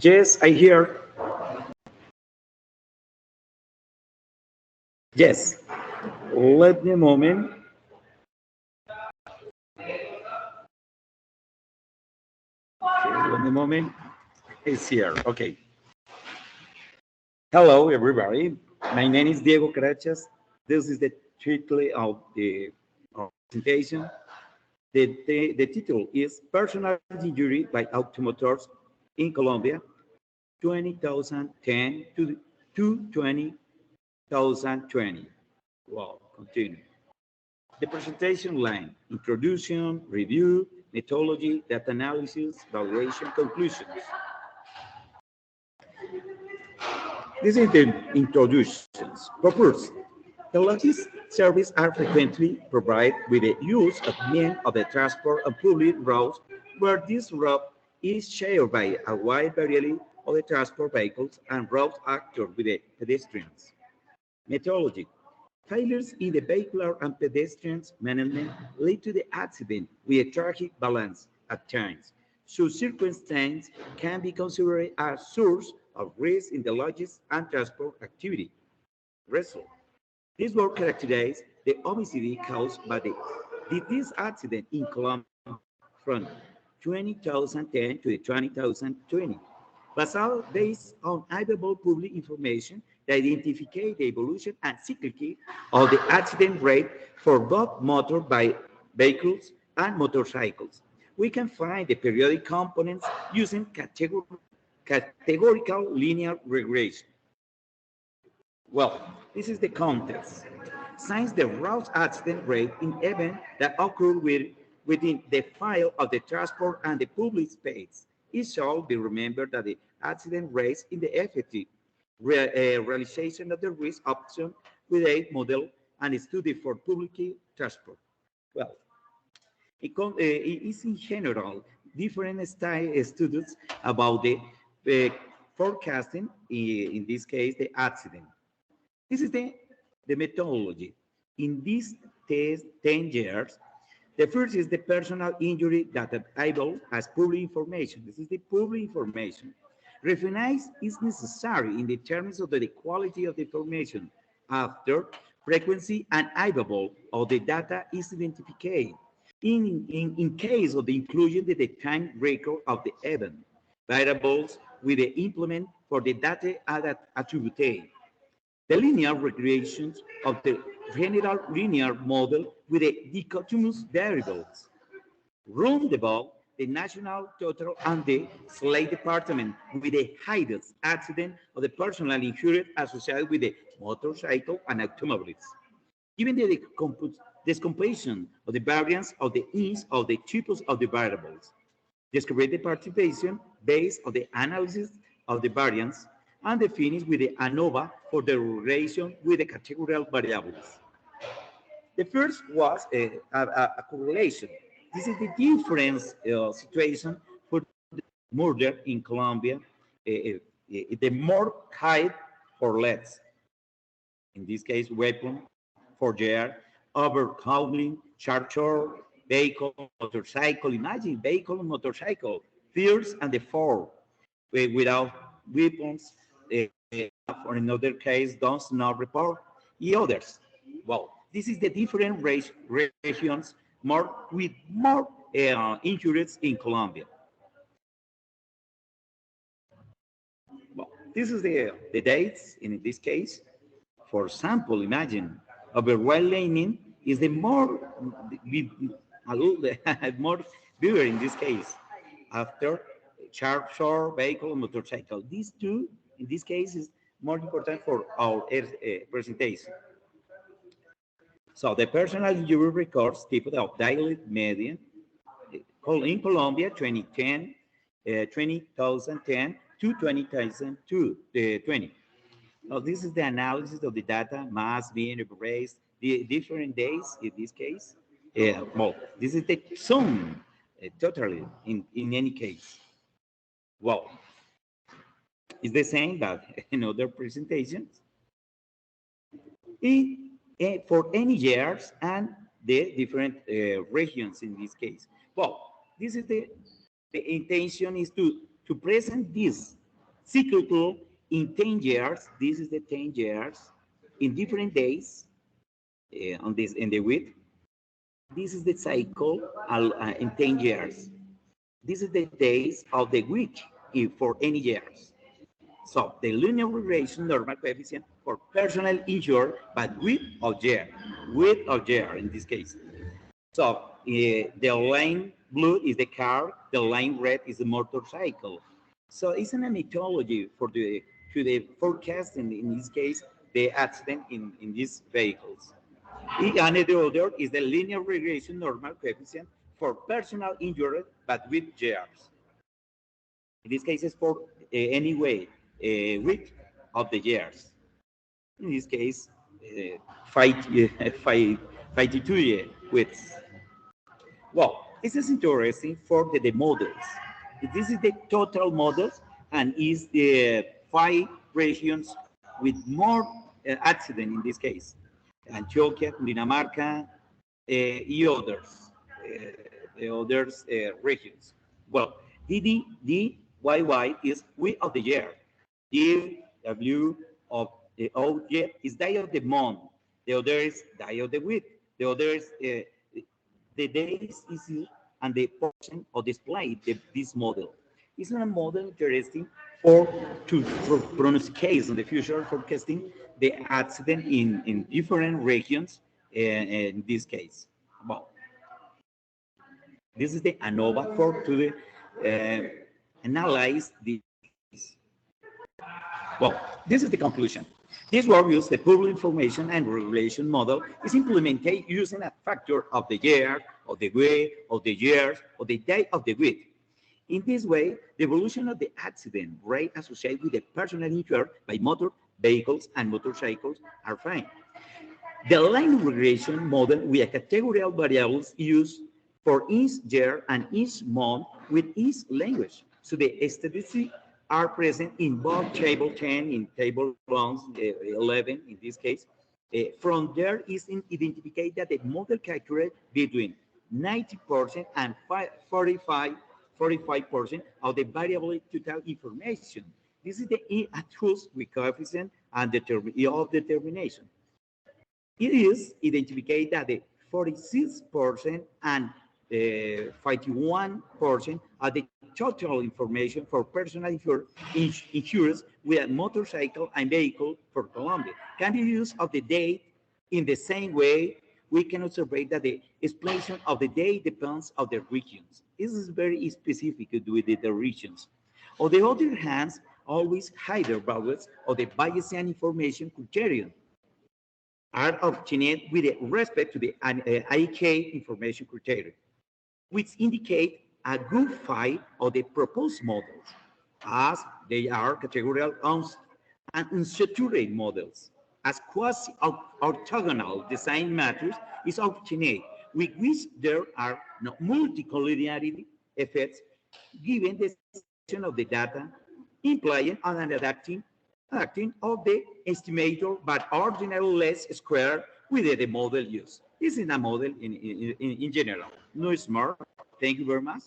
Yes, I hear. Yes. Let me a moment. Okay, let me a moment. It's here. Okay. Hello, everybody. My name is Diego Karachas. This is the title of the presentation. The title is Personal Injury by Automotors in Colombia, 2010 to 2020. Wow, continue. The presentation line, introduction, review, methodology, data analysis, valuation, conclusions. This is the introductions. Purpose. The logistics services are frequently provided with the use of means of the transport and public routes where this route is shared by a wide variety of the transport vehicles and route actors with the pedestrians. Methodology. Failures in the vehicular and pedestrians management lead to the accident with a tragic balance at times. So circumstances can be considered a source of risk in the logistics and transport activity. Result. This work characterizes the obesity caused by this accident in Colombia from 2010 to 2020. Based on available public information that identify the evolution and cyclicity of the accident rate for both motor vehicles and motorcycles. We can find the periodic components using categorical linear regression. Well, this is the context. Since the route accident rate in events that occur within the file of the transport and the public space, it shall be remembered that the accident rates in the effective realization of the risk option with a model and study for public transport. Well, it is in general different style studies about the forecasting, in this case, the accident. This is the methodology. In these 10 years, the first is the personal injury data table as public information. This is the public information. Recognize is necessary in the terms of the quality of the information after frequency and available of the data is identified. In case of the inclusion of the time record of the event, variables with the implement for the data attributed. The linear regressions of the general linear model with the dichotomous variables. Roundabout, the national total and the slate department with the highest accident of the personal injured associated with the motorcycle and automobiles. Given the decomposition of the variance of the ease of the types of the variables. Describe the participation based on the analysis of the variance and the finish with the ANOVA for the relation with the categorical variables. The first was a correlation. This is the difference situation for the murder in Colombia, the more height or less. In this case, weapon for year, overhauling, charger, vehicle, motorcycle. Imagine vehicle and motorcycle, fears and the fall without weapons. For another case, does not report. The others. Well, this is the different regions more with more injuries in Colombia. Well, this is the dates in this case. For example, imagine overwhelming is the more more bigger in this case after charger, vehicle, and motorcycle. These two, in this case, is more important for our presentation. So the personal injury records type of daily median in Colombia 2010, 2010 to 2020. Now, this is the analysis of the data, mass being erased, the different days in this case. Well, this is the sum totally in any case. Well, it's the same but in other presentations. For any years and the different regions in this case. Well, this is the intention is to to present this cycle in 10 years. This is the 10 years in different days on this in the week. This is the cycle in 10 years. This is the days of the week for any years. So the linear regression normal coefficient for personal injured, but with or year in this case. So the line blue is the car, the line red is the motorcycle. So it's an methodology for the forecasting, in this case, the accident in these vehicles. And the other is the linear regression normal coefficient for personal injured, but with years. In this case, it's for any way, week of the years. In this case, 52 years with. Well, this is interesting for the models. This is the total models and is the 5 regions with more accident in this case. Antioquia, Cundinamarca, others, the others regions. Well, DDDYY is week of the year. DW of the OJ is day of the month. The other is day of the week. The other is the days is and the portion of display this model. It's a model interesting for pronosticate in the future forecasting the accident in different regions in this case. Well, this is the ANOVA for to analyze this. Well, this is the conclusion. This work uses the public information and regulation model is implemented using a factor of the year, of the way, of the years, of the day of the week. In this way, the evolution of the accident rate associated with the personal injured by motor vehicles and motorcycles are found. The line regression model with a categorical variables used for each year and each month with each language. So the statistics are present in both table 10, in table 11, in this case. From there is identified that the model calculates between 90% and 45% of the variable total information. This is the truth with coefficient and of determination. It is identified that the 46% and 51% of the total information for personal insurance with a motorcycle and vehicle for Colombia can be used of the date in the same way. We can observe that the explanation of the date depends on the regions. This is very specific with the regions. On the other hand, always higher values of the Bayesian information criterion are obtained with respect to the IK information criterion, which indicate a good fit of the proposed models, as they are categorical and unsaturated models. As quasi-orthogonal design matters is obtained, with which there are no multicollinearity effects given the section of the data, implying an adapting of the estimator, but ordinarily less square with the model used. This is a model in general. No smart. Thank you very much.